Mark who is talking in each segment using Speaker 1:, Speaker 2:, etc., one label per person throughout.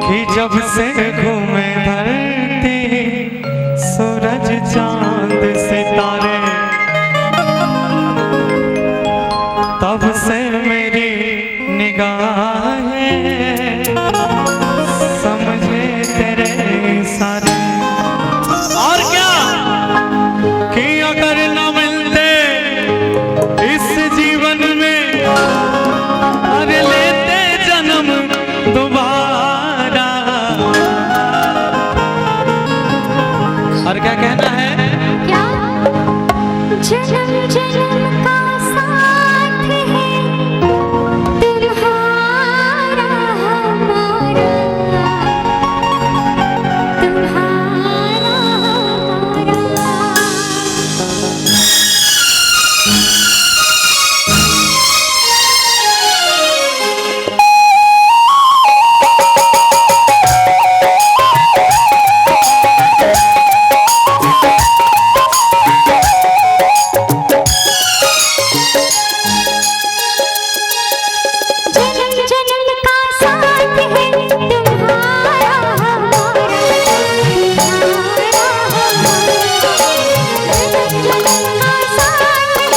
Speaker 1: कि जब से घूमे धरती सूरज चांद सितारे, तब से मेरी निगाहें समझे तेरे सारे। और क्या कि अगर न मिलते इस जीवन में, अरे लेते जन्म दोबारा। और क्या कहना है?
Speaker 2: क्या जन्म जन्म का साथ है तुम्हारा हमारा,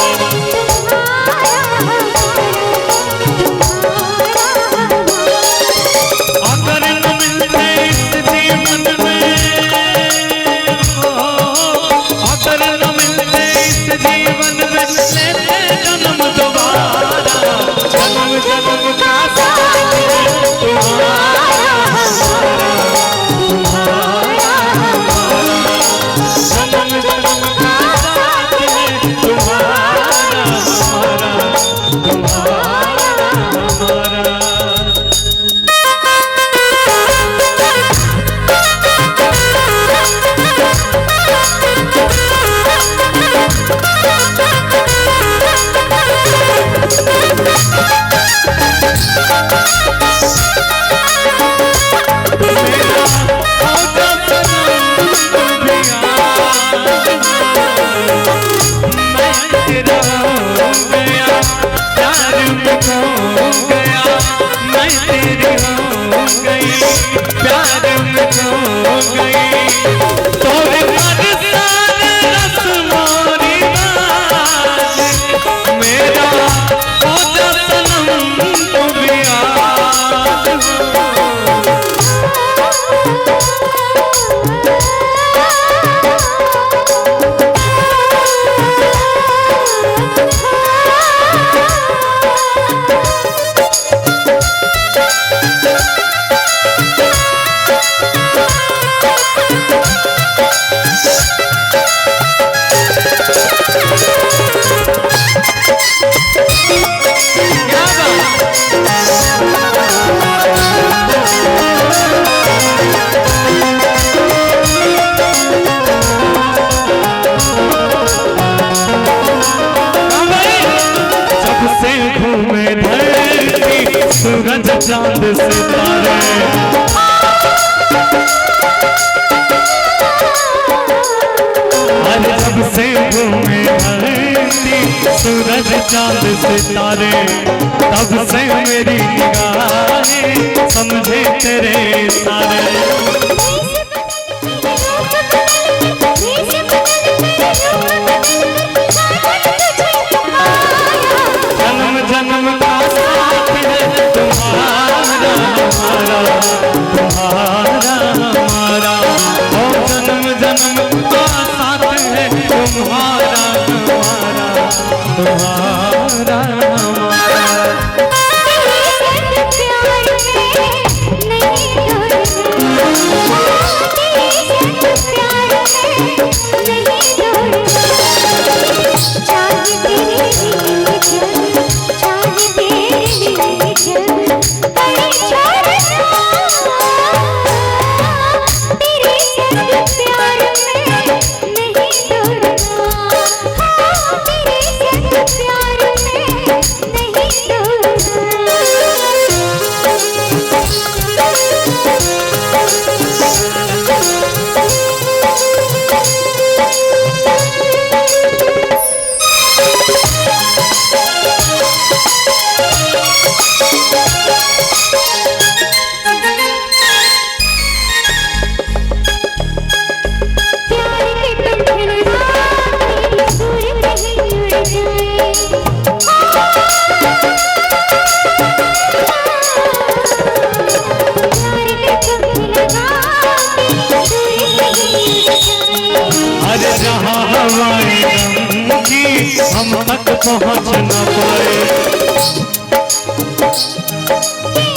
Speaker 2: तुम्हारा हमारा।
Speaker 1: सूरज चांद सितारे, आज जब से घूमे धरती सूरज चांद सितारे, तब से मेरी निगाहें समझे तेरे सारे। जन्म जन्म का साथ है तुम्हारा हमारा, तुम्हारा हमारा। ओ जन्म जन्म का साथ है तुम्हारा हमारा, तुम्हारा हमारा। पहुँच न पाए।
Speaker 2: के